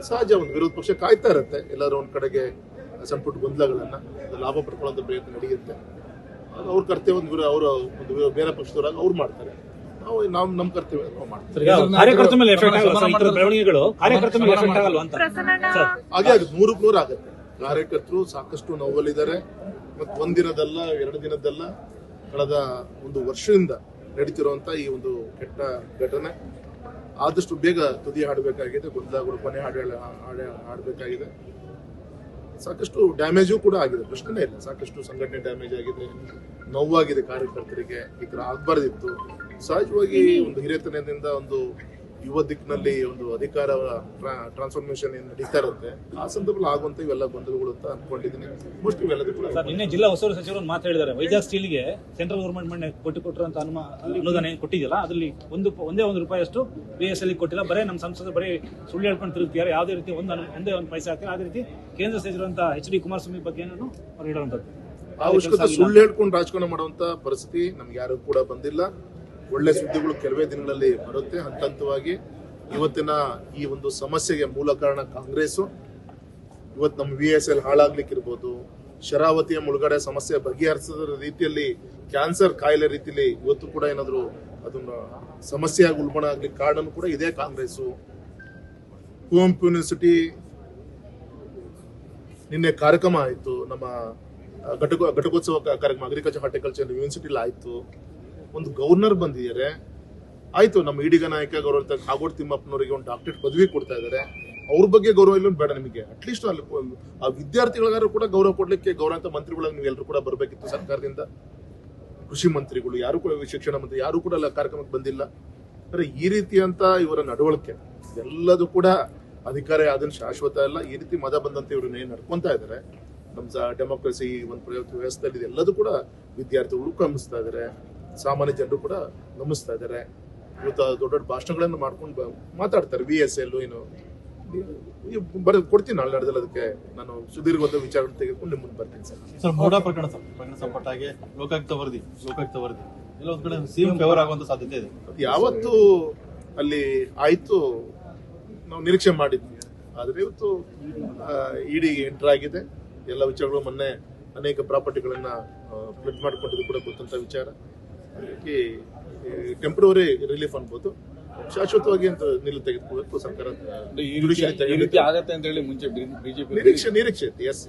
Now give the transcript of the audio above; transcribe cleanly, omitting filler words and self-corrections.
ಸಹಜ ಒಂದು ವಿರೋಧ ಪಕ್ಷ ಕಾಯ್ತಾ ಇರುತ್ತೆ, ಎಲ್ಲರೂ ಒಂದ್ ಕಡೆಗೆ ಸಣ್ಣ ಪುಟ್ಟ ಗೊಂದಲಗಳನ್ನ ಲಾಭ ಪಡ್ಕೊಳ್ಳೋ ಪ್ರಯತ್ನ ನಡೆಯುತ್ತೆ. ಅದು ಅವ್ರ ಕರ್ತವ್ಯ, ಒಂದು ಬೇರೆ ಪಕ್ಷದವರಾಗ ಅವ್ರು ಮಾಡ್ತಾರೆ, ನಾವು ನಮ್ಮ ಕರ್ತವ್ಯ ನಾವು ಮಾಡ್ತೀವಿ. ಕಾರ್ಯಕರ್ತರ ಮೇಲೆ ಎಫೆಕ್ಟ್ ಆಗಲ್ಲ ಸರ್, ಈ ಥರದ ಬೆಳವಣಿಗೆಗಳು ಕಾರ್ಯಕರ್ತರ ಮೇಲೆ ಎಫೆಕ್ಟ್ ಆಗಲ್ವಾ ಅಂತ? ಹಾಗೆ ಆಗುತ್ತೆ, 100% ಆಗುತ್ತೆ. ಕಾರ್ಯಕರ್ತರು ಸಾಕಷ್ಟು ನೋವಲ್ಲಿದ್ದಾರೆ. ಮತ್ತು ಒಂದಿನದಲ್ಲ, 2 ದಿನದಲ್ಲ, ಕಳೆದ 1 ವರ್ಷದಿಂದ ನಡೀತಿರುವಂತ ಈ ಒಂದು ಕೆಟ್ಟ ಘಟನೆ ಆದಷ್ಟು ಬೇಗ ತುದಿ ಹಾಡಬೇಕಾಗಿದೆ, ಗೊಂದಲಗಳು ಕೊನೆ ಹಾಡಬೇಕಾಗಿದೆ. ಸಾಕಷ್ಟು ಡ್ಯಾಮೇಜು ಕೂಡ ಆಗಿದೆ, ಪ್ರಶ್ನೆ ಇಲ್ಲ. ಸಾಕಷ್ಟು ಸಂಘಟನೆ ಡ್ಯಾಮೇಜ್ ಆಗಿದೆ, ನೋವಾಗಿದೆ ಕಾರ್ಯಕರ್ತರಿಗೆ. ಈ ತರ ಆಗ್ಬಾರ್ದಿತ್ತು. ಸಹಜವಾಗಿ ಒಂದು ಹಿರಿಯತನದಿಂದ ಒಂದು ಯುವ ದಿಕ್ಕಿನಲ್ಲಿ ಒಂದು ಅಧಿಕಾರ ಟ್ರಾನ್ಸ್ಫಾರ್ಮೇಶನ್ ಏನು ನಡೀತಾ ಇರುತ್ತೆ, ಆ ಸಂದರ್ಭದಲ್ಲಿ ಆಗುವಂತ ಇವೆಲ್ಲ ಗೊಂದಲಗಳು ಅಂತ ಅನ್ಕೊಂಡಿದ್ದೀನಿ. ಮೋಸ್ಟ್ ಇವೆಲ್ಲದೂ ಕೂಡ ಸರ್, ನಿನ್ನೆ ಜಿಲ್ಲಾ ಉಸ್ತುವಾರಿ ಸಚಿವರು ಒಂದು ಮಾತು ಹೇಳಿದ್ದಾರೆ, ವೈಜಾಗ್ ಸ್ಟೀಲ್ಗೆ ಸೆಂಟ್ರಲ್ ಗೌರ್ಮೆಂಟ್ ಮಣ್ಣೆ ಕೊಟ್ಟಿರುವಂತ ಅನುದಾನ ಏನು ಕೊಟ್ಟಿದೆಯಲ್ಲ, ಅದರಲ್ಲಿ ಒಂದೇ ಒಂದು ರೂಪಾಯಿಯಷ್ಟು BSL ಕೊಟ್ಟಿಲ್ಲ. ಬರೀ ನಮ್ಮ ಸಂಸದರು ಬರೀ ಸುಳ್ಳು ಹೇಳ್ಕೊಂಡು ತಿರುಗ್ತಿದ್ದಾರೆ, ಯಾವುದೇ ರೀತಿ ಒಂದೇ ಒಂದು ಪೈಸೆ ಹಾಕಿಲ್ಲ. ಅದೇ ರೀತಿ ಕೇಂದ್ರ ಸಚಿವರಂತ HD ಕುಮಾರಸ್ವಾಮಿ ಬಗ್ಗೆ ಏನಾದ್ರು ಅವ್ರು ಹೇಳುವಂಥದ್ದು ಅವಶ್ಯಕತೆ ಸುಳ್ಳು ಹೇಳ್ಕೊಂಡು ರಾಜಕಾರಣ ಮಾಡುವಂತ ಪರಿಸ್ಥಿತಿ ನಮ್ಗೆ ಯಾರು ಕೂಡ ಬಂದಿಲ್ಲ. ಒಳ್ಳೆ ಸುದ್ದಿಗಳು ಕೆಲವೇ ದಿನಗಳಲ್ಲಿ ಬರುತ್ತೆ ಹಂತ ಹಂತವಾಗಿ. ಇವತ್ತಿನ ಈ ಒಂದು ಸಮಸ್ಯೆಗೆ ಮೂಲ ಕಾರಣ ಕಾಂಗ್ರೆಸ್. ಇವತ್ತು ನಮ್ಮ VSL ಹಾಳಾಗ್ಲಿಕ್ಕಿರ್ಬೋದು, ಶರಾವತಿಯ ಮುಳುಗಡೆ ಸಮಸ್ಯೆ ಬಗೆಹರಿಸದ ರೀತಿಯಲ್ಲಿ, ಕ್ಯಾನ್ಸರ್ ಕಾಯಿಲೆ ರೀತಿಯಲ್ಲಿ ಇವತ್ತು ಕೂಡ ಏನಾದ್ರು ಅದನ್ನ ಸಮಸ್ಯೆಯಾಗಿ ಉಲ್ಬಣ ಆಗ್ಲಿಕ್ಕೆ ಕಾರಣನೂ ಕೂಡ ಇದೇ ಕಾಂಗ್ರೆಸ್. ಕುವೆಂಪು ಯೂನಿವರ್ಸಿಟಿ ನಿನ್ನೆ ಕಾರ್ಯಕ್ರಮ ಆಯಿತು, ನಮ್ಮ ಘಟಕೋತ್ಸವ ಕಾರ್ಯಕ್ರಮ ಅಗ್ರಿಕಲ್ಚರ್ ಹಾರ್ಟಿಕಲ್ಚರ್ ಯೂನಿವರ್ಸಿಟಿಲಿ ಆಯ್ತು. ಒಂದು ಗವರ್ನರ್ ಬಂದಿದ್ದಾರೆ, ಆಯ್ತು. ನಮ್ಮ ಈಡಿಗ ನಾಯಕ ಗೌರವ ಕಾಗೋಡು ತಿಮ್ಮಪ್ಪನವರಿಗೆ ಒಂದು ಡಾಕ್ಟರೇಟ್ ಪದವಿ ಕೊಡ್ತಾ ಇದ್ದಾರೆ. ಅವ್ರ ಬಗ್ಗೆ ಗೌರವ ಇಲ್ಲ ಬೇಡ ನಿಮಗೆ, ಅಟ್ಲೀಸ್ಟ್ ಅಲ್ಲಿ ಆ ವಿದ್ಯಾರ್ಥಿಗಳಿಗಾರು ಕೂಡ ಗೌರವ ಕೊಡ್ಲಿಕ್ಕೆ ಗೌರವಂತ ಮಂತ್ರಿಗಳಾಗಿ ನೀವು ಎಲ್ಲರೂ ಕೂಡ ಬರಬೇಕಿತ್ತು ಸರ್ಕಾರದಿಂದ. ಕೃಷಿ ಮಂತ್ರಿಗಳು ಯಾರು ಕೂಡ, ಶಿಕ್ಷಣ ಮಂತ್ರಿ ಯಾರು ಕೂಡ ಅಲ್ಲ ಕಾರ್ಯಕ್ರಮಕ್ಕೆ ಬಂದಿಲ್ಲ. ಅಂದ್ರೆ ಈ ರೀತಿಯಂತ ಇವರ ನಡವಳಿಕೆ ಎಲ್ಲದೂ ಕೂಡ ಅಧಿಕಾರ ಅದನ್ನ ಶಾಶ್ವತ ಅಲ್ಲ. ಈ ರೀತಿ ಮದ ಬಂದಂತೆ ಇವರು ಏನ್ ನಡ್ಕೊಂತಾ ಇದ್ದಾರೆ ನಮ್ಮ ಡೆಮೋಕ್ರಸಿ ಒಂದು ವ್ಯವಸ್ಥೆಯಲ್ಲಿ, ಎಲ್ಲದೂ ಕೂಡ ವಿದ್ಯಾರ್ಥಿಗಳು ಗಮನಿಸ್ತಾ ಇದ್ದಾರೆ, ಸಾಮಾನ್ಯ ಜನರು ಕೂಡ ಗಮನಿಸ್ತಾ ಇದ್ದಾರೆ. ಇವತ್ತು ದೊಡ್ಡ ದೊಡ್ಡ ಭಾಷಣಗಳನ್ನು ಮಾಡ್ಕೊಂಡು ಮಾತಾಡ್ತಾರೆ. VSL ಏನು ಕೊಡ್ತೀನಿ ನಾಳೆ ನಡೆದಲ್ಲಿ, ಅದಕ್ಕೆ ನಾನು ಸುದೀರ್ಘವಾದ ವಿಚಾರಗಳನ್ನು ತೆಗೆದುಕೊಂಡು ನಿಮ್ಮ ಮುಂದೆ ಬರ್ತೀನಿ ಸರ್. ಮೂಡಾ ಪ್ರಕರಣ ಸಂಪಟ್ಟ ಹಾಗೆ ಲೋಕಾಯುಕ್ತ ವರದಿ ಎಲ್ಲ ಒಂದ್ ಕಡೆ ಸಿಎಂ ಫೇವರ್ ಆಗುವಂತ ಸಾಧ್ಯತೆ ಇದೆ. ಯಾವತ್ತು ಅಲ್ಲಿ ಆಯ್ತು ನಾವು ನಿರೀಕ್ಷೆ ಮಾಡಿದ್ವಿ, ಆದ್ರೆ ಇವತ್ತು ಇಡಿ ಎಂಟರ್ ಆಗಿದೆ. ಎಲ್ಲ ವಿಚಾರಗಳು ಮೊನ್ನೆ ಅನೇಕ ಪ್ರಾಪರ್ಟಿಗಳನ್ನ ಫ್ಲಡ್ ಮಾಡಿಕೊಂಡಿದ್ದು ಕೂಡ ಗೊತ್ತಂತ ವಿಚಾರ. ಅದಕ್ಕೆ ಟೆಂಪ್ರವರಿ ರಿಲೀಫ್ ಅನ್ಬೋದು, ಶಾಶ್ವತವಾಗಿ ಅಂತ ನಿಲ್ಲು ತೆಗೆದುಕೋಬೇಕು ಸರ್ಕಾರ. ಆಗತ್ತೆ ಅಂತ ಹೇಳಿ ಮುಂಚೆ ಬಿಜೆಪಿ ನಿರೀಕ್ಷೆ ಎಸ್.